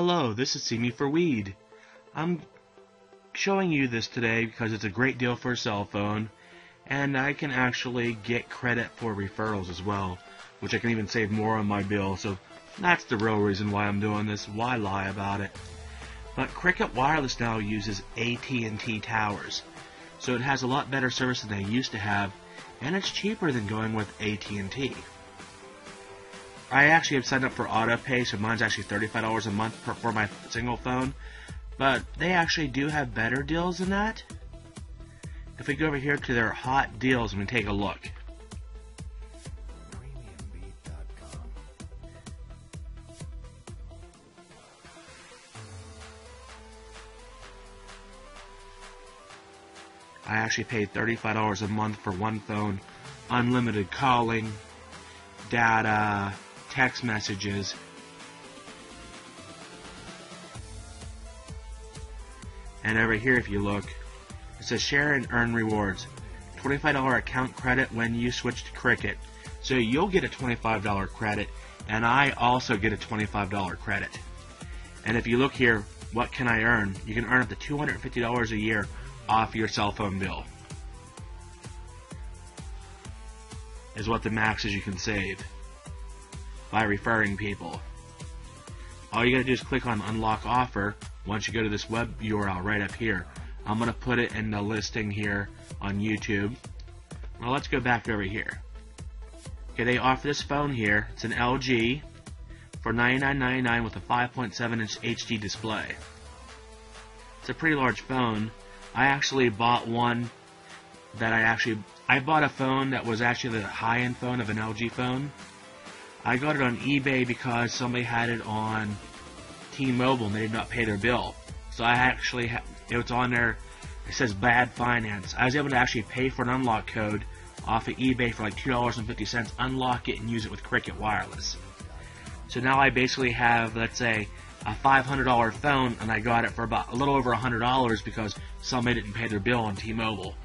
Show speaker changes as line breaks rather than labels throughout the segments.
Hello, this is See Me for Weed. I'm showing you this today because it's a great deal for a cell phone, and I can actually get credit for referrals as well, which I can even save more on my bill, so that's the real reason why I'm doing this. Why lie about it? But Cricket Wireless now uses AT&T towers, so it has a lot better service than they used to have, and it's cheaper than going with AT&T. I actually have signed up for AutoPay, so mine's actually $35 a month for my single phone, but they actually do have better deals than that. If we go over here to their hot deals and we take a look. I actually paid $35 a month for one phone, unlimited calling, data, text messages. And over here, if you look, it says share and earn rewards. $25 account credit when you switch to Cricket. So you'll get a $25 credit, and I also get a $25 credit. And if you look here, what can I earn? You can earn up to $250 a year off your cell phone bill. Is what the max is you can save by referring people. All you gotta do is click on unlock offer once you go to this web URL right up here. I'm gonna put it in the listing here on YouTube. Well, let's go back over here. Okay, they offer this phone here. It's an LG for $99.99 with a 5.7-inch HD display. It's a pretty large phone. I actually bought one that I bought a phone that was actually the high-end phone of an LG phone. I got it on eBay because somebody had it on T-Mobile and they did not pay their bill. So I actually, it was on there, it says bad finance. I was able to actually pay for an unlock code off of eBay for like $2.50, unlock it and use it with Cricket Wireless. So now I basically have, let's say, a $500 phone, and I got it for about a little over $100 because somebody didn't pay their bill on T-Mobile.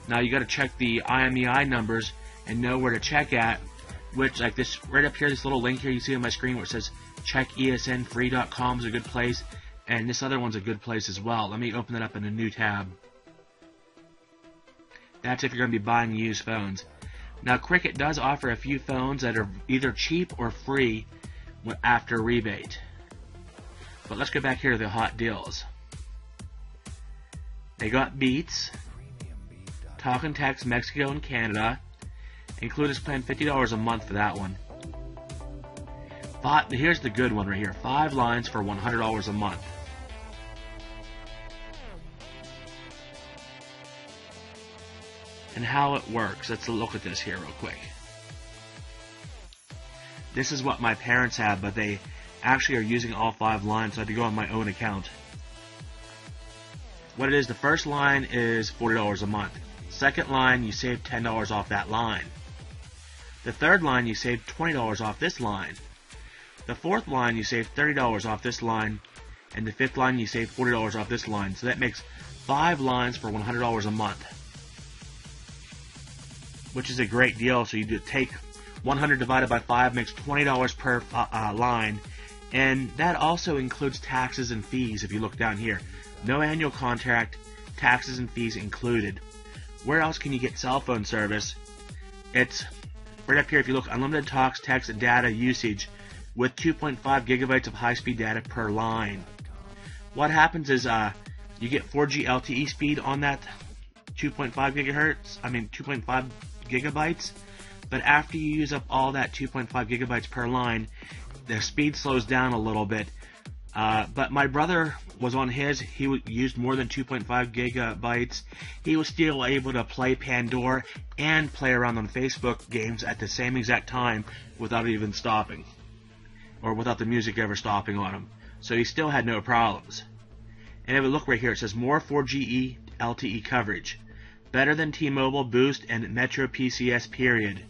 Now you got to check the IMEI numbers and know where to check at, which, like this right up here, this little link here you see on my screen where it says checkesnfree.com is a good place, and this other one's a good place as well. Let me open it up in a new tab. That's if you're going to be buying used phones. Now Cricket does offer a few phones that are either cheap or free after rebate. But let's go back here to the hot deals. They got Beats, Talk and Text Mexico and Canada. Include us paying $50 a month for that one. Here's the good one right here. 5 lines for $100 a month. And how it works. Let's look at this here real quick. This is what my parents have, but they actually are using all 5 lines, so I had to go on my own account. What it is, the first line is $40 a month. Second line, you save $10 off that line. The third line, you save $20 off this line. The fourth line, you save $30 off this line. And the fifth line, you save $40 off this line. So that makes 5 lines for $100 a month, which is a great deal. So you take 100 divided by 5 makes $20 per line. And that also includes taxes and fees. If you look down here, no annual contract, taxes and fees included. Where else can you get cell phone service? It's right up here. If you look, unlimited talks, text, and data usage with 2.5 gigabytes of high-speed data per line. What happens is you get 4G LTE speed on that 2.5 gigabytes. But after you use up all that 2.5 gigabytes per line, the speed slows down a little bit. But my brother was on his, he used more than 2.5 gigabytes. He was still able to play Pandora and play around on Facebook games at the same exact time without even stopping, or without the music ever stopping on him. So he still had no problems. And if we look right here, it says more 4G LTE coverage, better than T-Mobile, Boost, and Metro PCS period.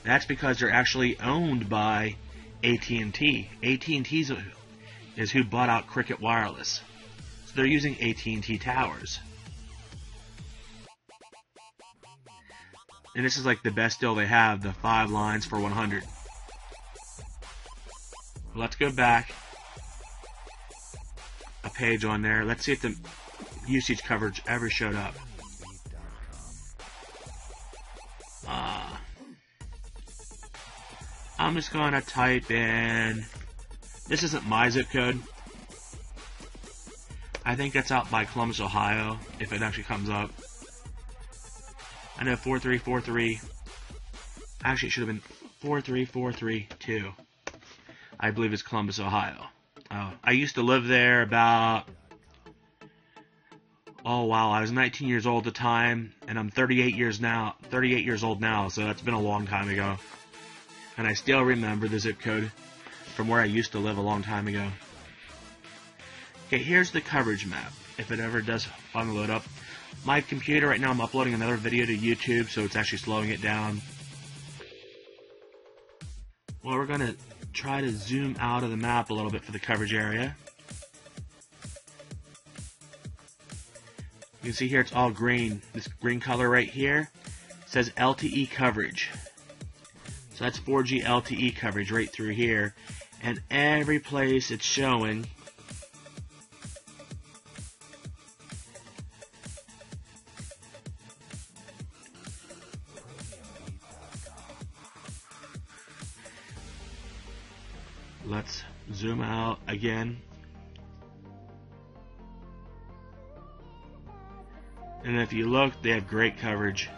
That's because they're actually owned by AT&T. AT&T is who bought out Cricket Wireless. So they're using AT&T towers. And this is like the best deal they have, the 5 lines for $100. Let's go back page on there. Let's see if the usage coverage ever showed up. I'm just going to type in, this isn't my zip code. I think that's out by Columbus, Ohio, if it actually comes up. I know 4343, actually it should have been 43432, I believe it's Columbus, Ohio. I used to live there about, oh wow, I was 19 years old at the time, and I'm 38 years old now, so that's been a long time ago. And I still remember the zip code from where I used to live a long time ago. Okay, here's the coverage map, if it ever does finally load up. My computer right now, I'm uploading another video to YouTube, so it's actually slowing it down. Well, we're going to try to zoom out of the map a little bit for the coverage area. You can see here it's all green. This green color right here says LTE coverage. So that's 4G LTE coverage right through here. And every place it's showing let's zoom out again. And if you look, they have great coverage.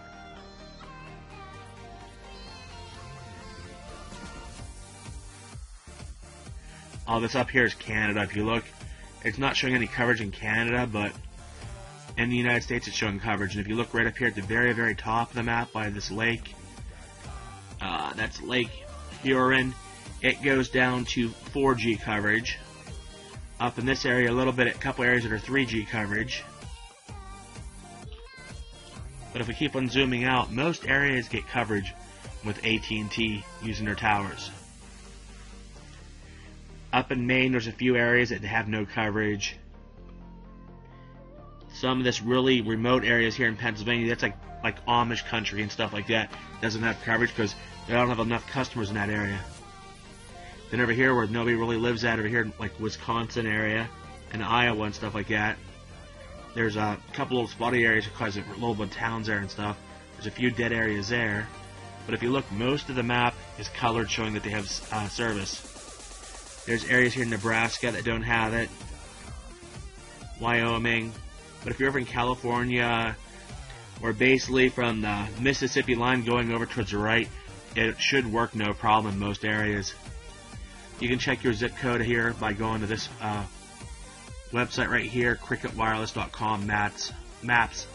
All this up here is Canada. If you look, it's not showing any coverage in Canada, but in the United States it's showing coverage. And if you look right up here at the very, very top of the map by this lake, that's Lake Huron, it goes down to 4G coverage. Up in this area, a little bit, a couple areas that are 3G coverage. But if we keep on zooming out, most areas get coverage with AT&T using their towers. Up in Maine, there's a few areas that have no coverage. Some of this really remote areas here in Pennsylvania, that's like Amish country and stuff like that, doesn't have coverage because they don't have enough customers in that area. Then over here where nobody really lives at, over here in like Wisconsin area and Iowa and stuff like that, there's a couple little spotty areas because of little bit of towns there and stuff. There's a few dead areas there. But if you look, most of the map is colored showing that they have service. There's areas here in Nebraska that don't have it. Wyoming. But if you're over in California, or basically from the Mississippi line going over towards the right, it should work no problem in most areas. You can check your zip code here by going to this website right here, cricketwireless.com map.html.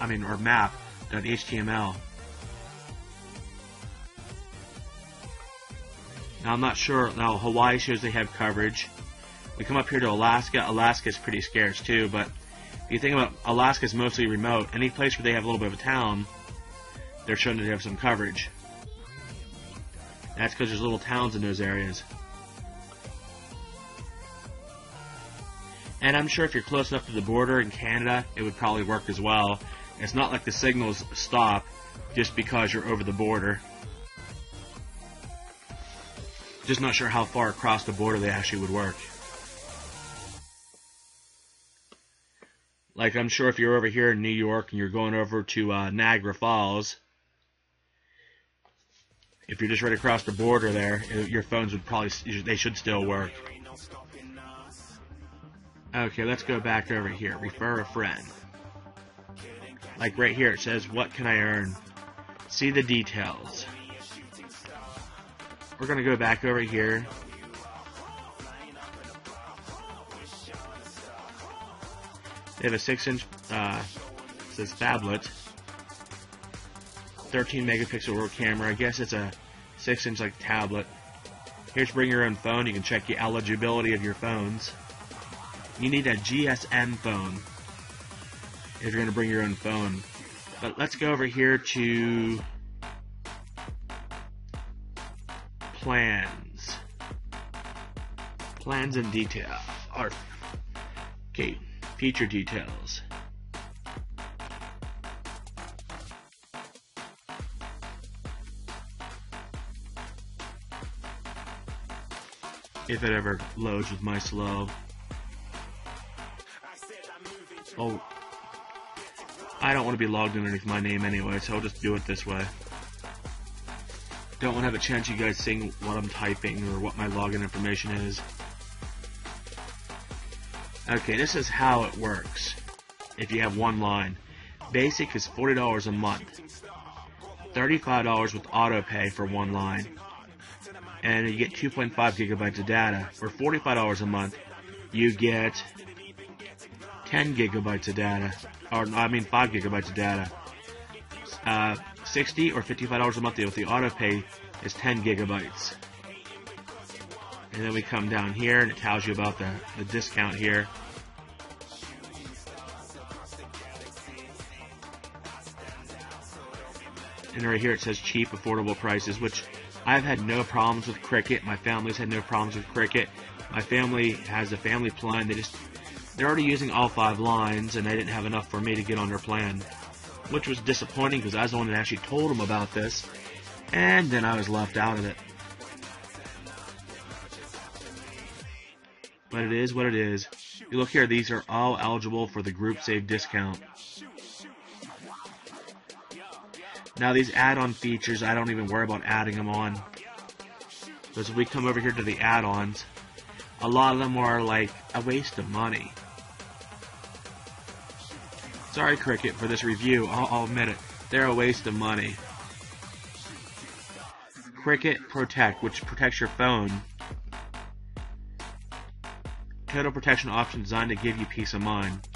Now I'm not sure. Now Hawaii shows they have coverage. We come up here to Alaska. Alaska's pretty scarce too, but if you think about Alaska's mostly remote. Any place where they have a little bit of a town, they're showing that they have some coverage. That's because there's little towns in those areas. And I'm sure if you're close enough to the border in Canada, it would probably work as well. It's not like the signals stop just because you're over the border. Just not sure how far across the border they actually would work. Like I'm sure if you're over here in New York and you're going over to Niagara Falls, if you're just right across the border there, your phones would probably, they should still work. Okay, let's go back over here. Refer a friend. Like right here, it says, what can I earn? See the details. We're going to go back over here. They have a 6-inch, says phablet. 13 megapixel rear camera. I guess it's a 6-inch like tablet. Here's bring your own phone. You can check the eligibility of your phones. You need a GSM phone if you're going to bring your own phone. But let's go over here to plans. Plans and detail. Okay, feature details. If it ever loads with my slow. Oh, I don't want to be logged in underneath my name anyway, so I'll just do it this way. Don't want to have a chance of you guys seeing what I'm typing or what my login information is. Okay, this is how it works if you have one line. Basic is $40 a month. $35 with auto pay for one line. And you get 2.5 gigabytes of data. For $45 a month, you get 10 gigabytes of data. Or, I mean 5 gigabytes of data. $60 or $55 a month with the auto pay is 10 gigabytes. And then we come down here and it tells you about the discount here. And right here it says cheap, affordable prices, which I've had no problems with Cricket. My family's had no problems with Cricket. My family has a family plan. They're already using all 5 lines, and they didn't have enough for me to get on their plan, which was disappointing because I was the one that actually told them about this, and then I was left out of it. But it is what it is. You look here, these are all eligible for the group save discount. Now these add-on features, I don't even worry about adding them on. Because if we come over here to the add-ons, a lot of them are like a waste of money. Sorry, Cricket, for this review. I'll admit it. They're a waste of money. Cricket Protect, which protects your phone. Total protection option designed to give you peace of mind.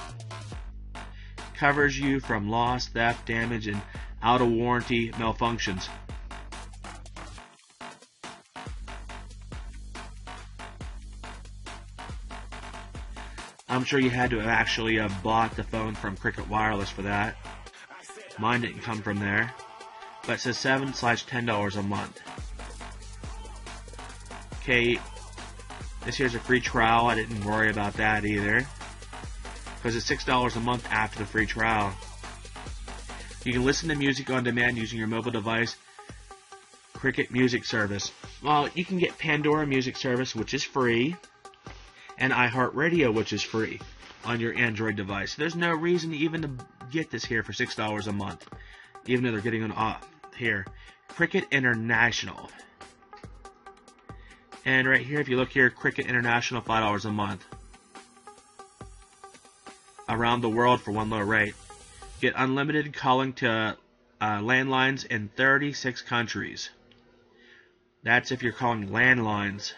Covers you from loss, theft, damage, and out of warranty malfunctions. I'm sure you had to have actually bought the phone from Cricket Wireless for that. Mine didn't come from there. But it says $7/$10 a month. Okay, this here's a free trial. I didn't worry about that either, because it's $6 a month after the free trial. You can listen to music on demand using your mobile device. Cricket Music Service. Well, you can get Pandora Music Service, which is free, and iHeartRadio, which is free on your Android device. There's no reason even to get this here for $6 a month, even though they're getting an off here. Cricket International. And right here, if you look here, Cricket International, $5 a month. Around the world for one low rate. Get unlimited calling to landlines in 36 countries. That's if you're calling landlines.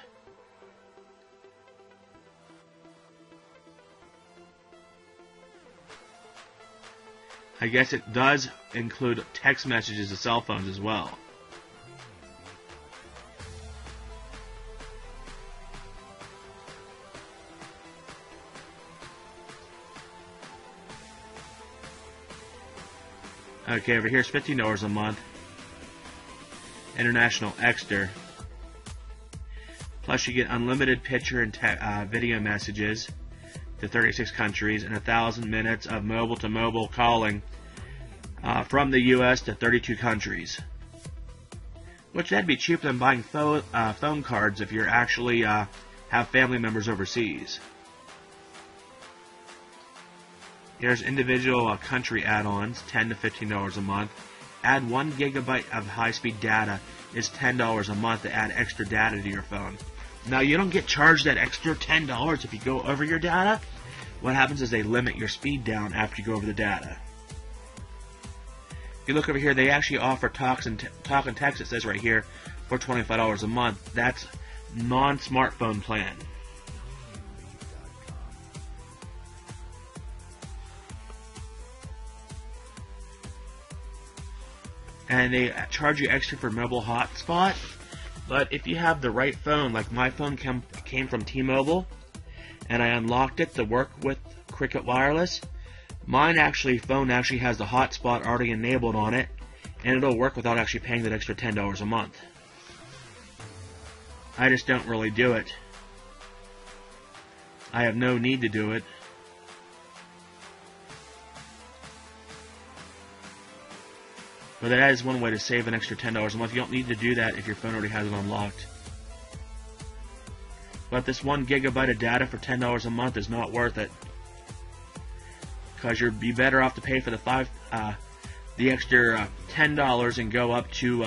I guess it does include text messages to cell phones as well. Okay, over here it's $15 a month. International Extra. Plus you get unlimited picture and video messages to 36 countries and 1,000 minutes of mobile-to-mobile calling from the U.S. to 32 countries. Which that'd be cheaper than buying phone cards if you actually have family members overseas. Here's individual country add-ons, $10 to $15 a month. Add 1 gigabyte of high-speed data is $10 a month to add extra data to your phone. Now, you don't get charged that extra $10 if you go over your data. What happens is they limit your speed down after you go over the data. If you look over here, they actually offer talk and text, it says right here, for $25 a month. That's non-smartphone plan. And they charge you extra for mobile hotspot. But if you have the right phone, like my phone came from T-Mobile, and I unlocked it to work with Cricket Wireless, phone actually has the hotspot already enabled on it, and it'll work without actually paying that extra $10 a month. I just don't really do it. I have no need to do it. But that is one way to save an extra $10 a month. You don't need to do that if your phone already has it unlocked. But this 1 gigabyte of data for $10 a month is not worth it. because you'd be better off to pay for the extra $10 and go up to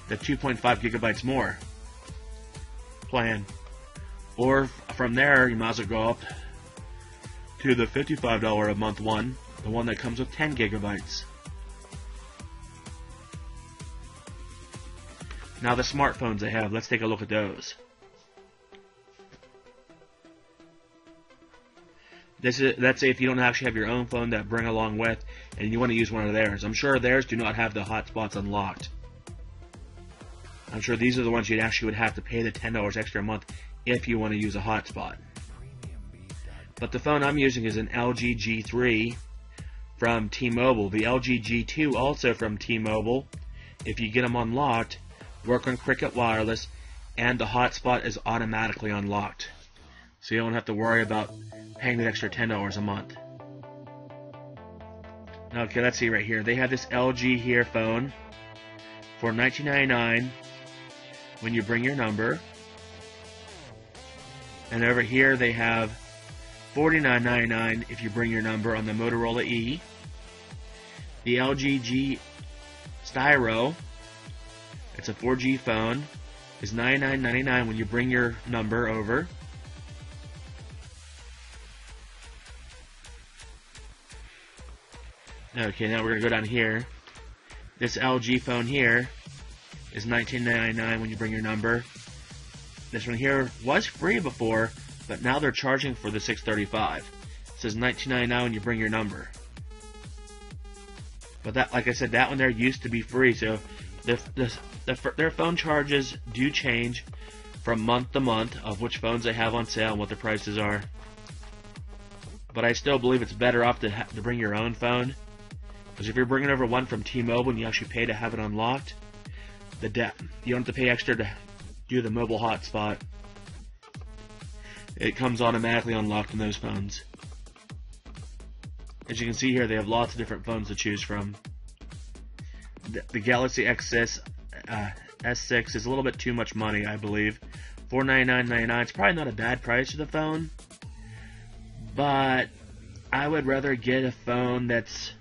the 2.5 gigabytes more plan. Or from there, you might as well go up to the $55 a month one, the one that comes with 10 gigabytes. Now the smartphones they have, let's take a look at those. Let's say if you don't actually have your own phone that bring along with, and you want to use one of theirs. I'm sure theirs do not have the hotspots unlocked. I'm sure these are the ones you'd actually would have to pay the $10 extra a month if you want to use a hotspot. But the phone I'm using is an LG G3 from T-Mobile. The LG G2 also from T-Mobile. If you get them unlocked, work on Cricket Wireless, and the hotspot is automatically unlocked. So you don't have to worry about paying the extra $10 a month. Okay, let's see right here. They have this LG here phone for $19.99 when you bring your number. And over here they have $49.99 if you bring your number on the Motorola E. The LG G Styro, it's a 4G phone, is $99.99 when you bring your number over. Okay, now we're going to go down here. This LG phone here is $19.99 when you bring your number. This one here was free before, but now they're charging for the $635. It says $19.99 when you bring your number. But that, like I said, that one there used to be free, so their phone charges do change from month to month of which phones they have on sale and what the prices are. But I still believe it's better off to bring your own phone. Because if you're bringing over one from T-Mobile and you actually pay to have it unlocked, you don't have to pay extra to do the mobile hotspot. It comes automatically unlocked in those phones. As you can see here, they have lots of different phones to choose from. The Galaxy S6 is a little bit too much money, I believe. $499.99. It's probably not a bad price for the phone, but I would rather get a phone that's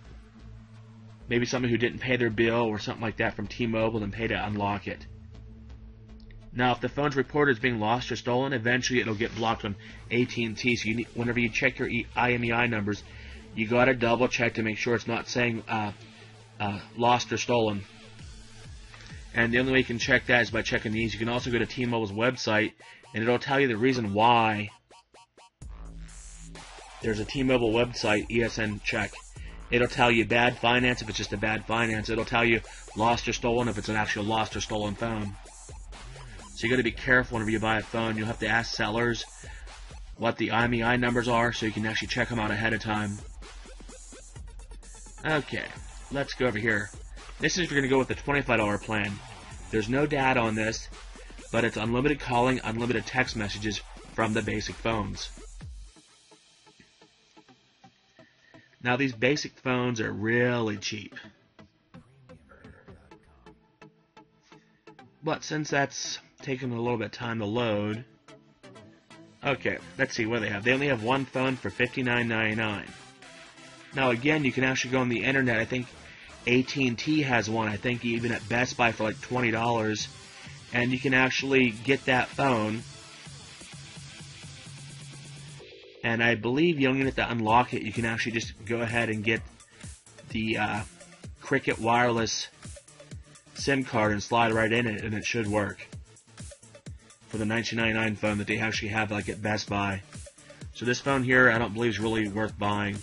maybe somebody who didn't pay their bill or something like that from T-Mobile than pay to unlock it. Now, if the phone's reported as being lost or stolen, eventually it'll get blocked on AT&T. So whenever you check your IMEI numbers, you gotta double check to make sure it's not saying lost or stolen. And the only way you can check that is by checking these. You can also go to T-Mobile's website, and it'll tell you the reason why there's a T-Mobile website ESN check. It'll tell you bad finance if it's just a bad finance. It'll tell you lost or stolen if it's an actual lost or stolen phone. So you got to be careful whenever you buy a phone. You'll have to ask sellers what the IMEI numbers are so you can actually check them out ahead of time. Okay, let's go over here. This is if you're going to go with the $25 plan. There's no data on this, but it's unlimited calling, unlimited text messages from the basic phones. Now these basic phones are really cheap. But since that's taken a little bit of time to load, okay, let's see what they have. They only have one phone for $59.99. Now again, you can actually go on the internet. I think AT&T has one. I think even at Best Buy for like $20. And you can actually get that phone. And I believe you don't even have to unlock it. You can actually just go ahead and get the Cricket Wireless SIM card and slide right in it, and it should work for the $19.99 phone that they actually have like at Best Buy. So this phone here, I don't believe is really worth buying.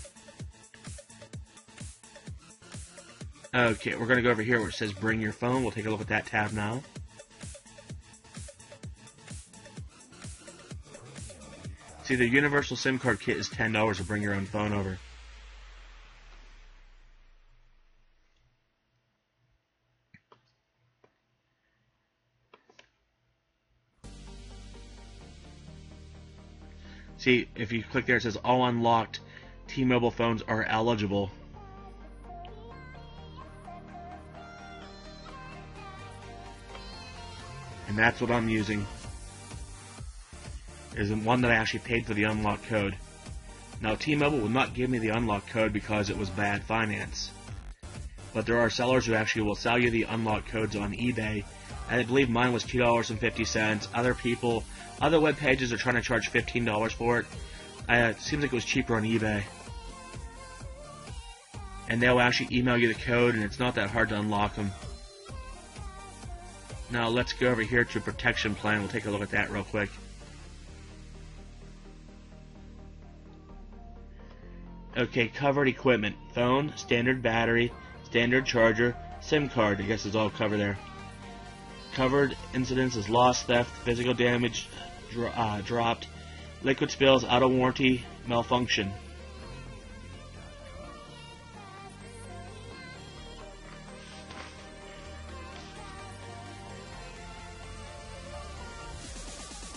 Okay, we're going to go over here where it says bring your phone. We'll take a look at that tab now. See, the universal SIM card kit is $10 to bring your own phone over. See, if you click there, it says all unlocked T-Mobile phones are eligible. And that's what I'm using. Is one that I actually paid for the unlock code. Now, T-Mobile will not give me the unlock code because it was bad finance. But there are sellers who actually will sell you the unlock codes on eBay. And I believe mine was $2.50. Other web pages are trying to charge $15 for it. It seems like it was cheaper on eBay. And they'll actually email you the code, and it's not that hard to unlock them. Now let's go over here to protection plan. We'll take a look at that real quick. Okay, covered equipment. Phone, standard battery, standard charger, SIM card. I guess it's all covered there. Covered incidents is loss, theft, physical damage, dropped, liquid spills, out of warranty, malfunction.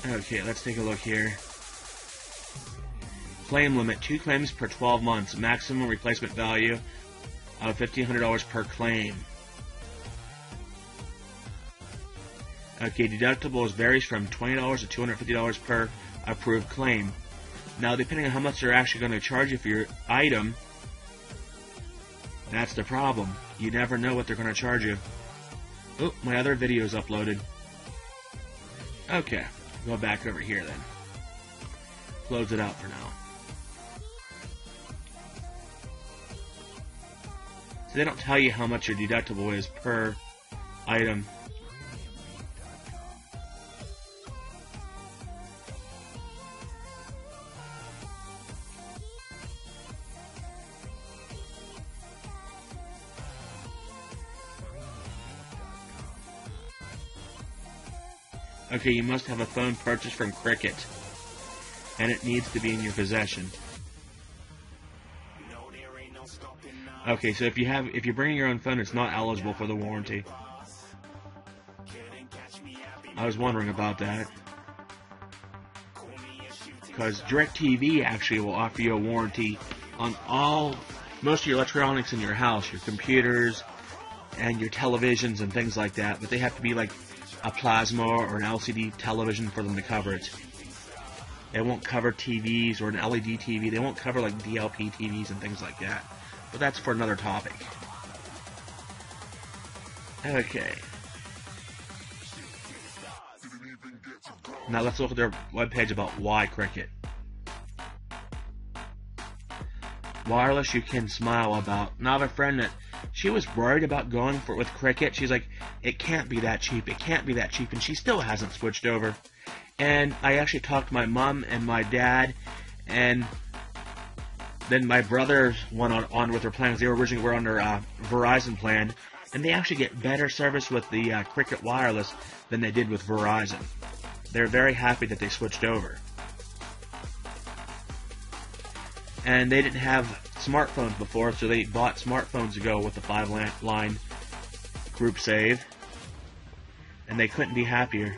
Okay, let's take a look here. Claim limit, 2 claims per 12 months. Maximum replacement value of $1,500 per claim. Okay, deductibles varies from $20 to $250 per approved claim. Now, depending on how much they're actually going to charge you for your item, that's the problem. You never know what they're going to charge you. Oh, my other video is uploaded. Okay, go back over here then. Close it out for now. So they don't tell you how much your deductible is per item. Okay, you must have a phone purchased from Cricket, and it needs to be in your possession. Okay, so if you're bringing your own phone, it's not eligible for the warranty. I was wondering about that, because DirecTV actually will offer you a warranty on most of your electronics in your house, your computers and your televisions and things like that, but they have to be like a plasma or an LCD television for them to cover it. They won't cover TVs or an LED TV. They won't cover like DLP TVs and things like that. But that's for another topic. Okay. Now let's look at their webpage about why Cricket. Wireless you can smile about. Now I have a friend that she was worried about going for it with Cricket. She's like, it can't be that cheap. It can't be that cheap. And she still hasn't switched over. And I actually talked to my mom and my dad, and then my brother went on with their plans. They originally were on their Verizon plan, and they actually get better service with the Cricket Wireless than they did with Verizon. They're very happy that they switched over. And they didn't have smartphones before, so they bought smartphones to go with the 5-line group save, and they couldn't be happier.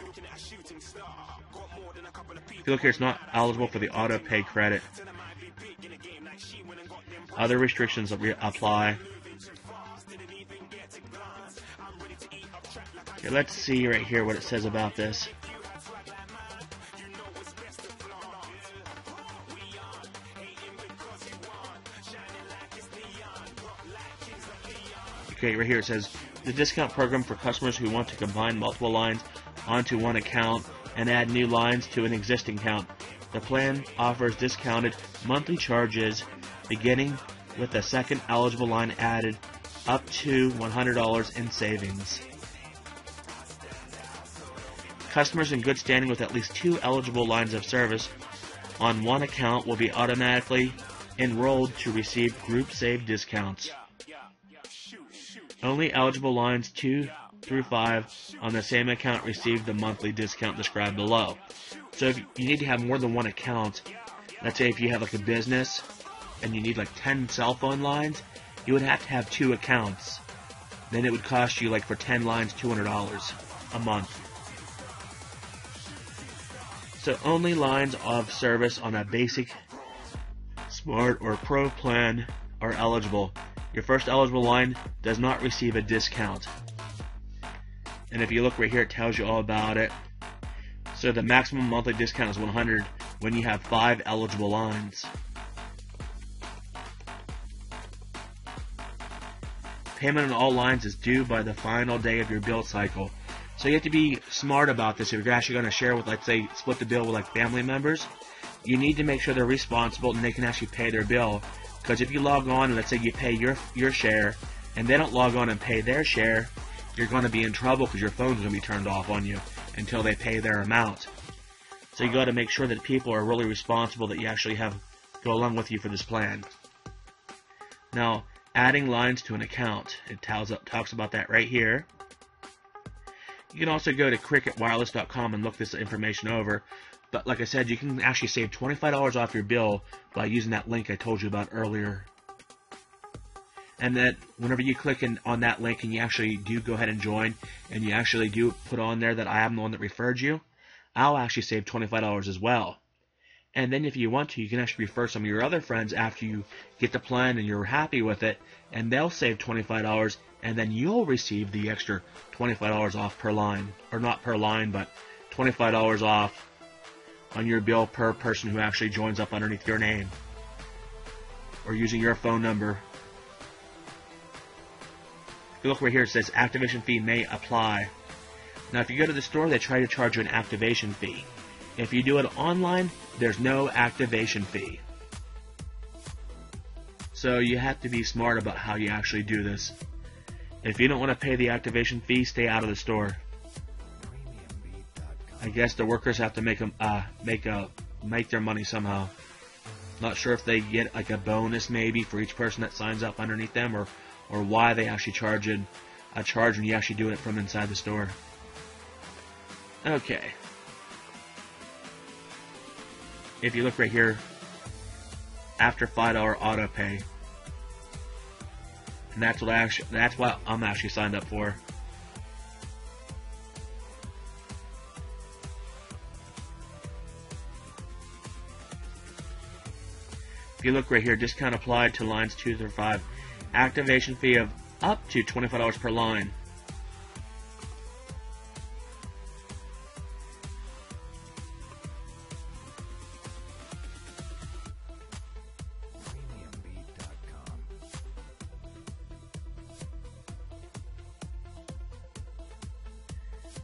If you look here, it's not eligible for the auto pay credit. Other restrictions apply. Okay, let's see right here what it says about this. Okay, right here it says, the discount program for customers who want to combine multiple lines onto one account and add new lines to an existing account. The plan offers discounted monthly charges beginning with the second eligible line added up to $100 in savings. Customers in good standing with at least 2 eligible lines of service on one account will be automatically enrolled to receive group save discounts. Only eligible lines 2 through 5 on the same account receive the monthly discount described below. So if you need to have more than one account, let's say if you have like a business and you need like 10 cell phone lines, you would have to have 2 accounts. Then it would cost you like for 10 lines $200 a month. So only lines of service on a basic, smart, or pro plan are eligible. Your first eligible line does not receive a discount. And if you look right here, it tells you all about it. So the maximum monthly discount is $100 when you have 5 eligible lines. Payment on all lines is due by the final day of your bill cycle. So you have to be smart about this. If you're actually going to share with, let's say, split the bill with like family members, you need to make sure they're responsible and they can actually pay their bill. Because if you log on and let's say you pay your share and they don't log on and pay their share, you're going to be in trouble because your phone's going to be turned off on you until they pay their amount. So you got to make sure that people are really responsible, that you actually have go along with you for this plan. Now, adding lines to an account. It talks about that right here. You can also go to cricketwireless.com and look this information over. But like I said, you can actually save $25 off your bill by using that link I told you about earlier. And that whenever you click on that link and you actually do go ahead and join, and you actually do put on there that I am the one that referred you, I'll actually save $25 as well. And then if you want to, you can actually refer some of your other friends after you get the plan and you're happy with it, and they'll save $25, and then you'll receive the extra $25 off per line. Or not per line, but $25 off on your bill per person who actually joins up underneath your name or using your phone number. If you look right here, it says activation fee may apply. Now if you go to the store, they try to charge you an activation fee. If you do it online, there's no activation fee. So you have to be smart about how you actually do this. If you don't want to pay the activation fee, stay out of the store. I guess the workers have to make their money somehow. Not sure if they get like a bonus maybe for each person that signs up underneath them, or why they actually charge a charge when you actually do it from inside the store. Okay. If you look right here, after $5 auto pay, and that's what I'm actually signed up for. If you look right here, discount applied to lines 2 through 5. Activation fee of up to $25 per line.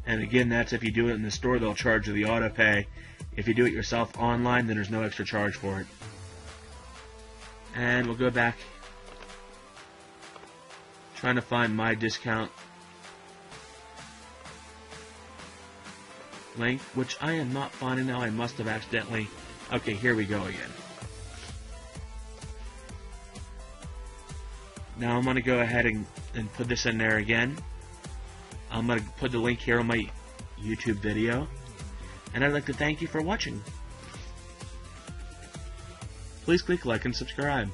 And again, that's if you do it in the store, they'll charge you the auto pay. If you do it yourself online, then there's no extra charge for it. And we'll go back, trying to find my discount link, which I am not finding now. I must have accidentally. Okay, here we go again. Now I'm going to go ahead and put this in there again. I'm going to put the link here on my YouTube video. And I'd like to thank you for watching. Please click like and subscribe.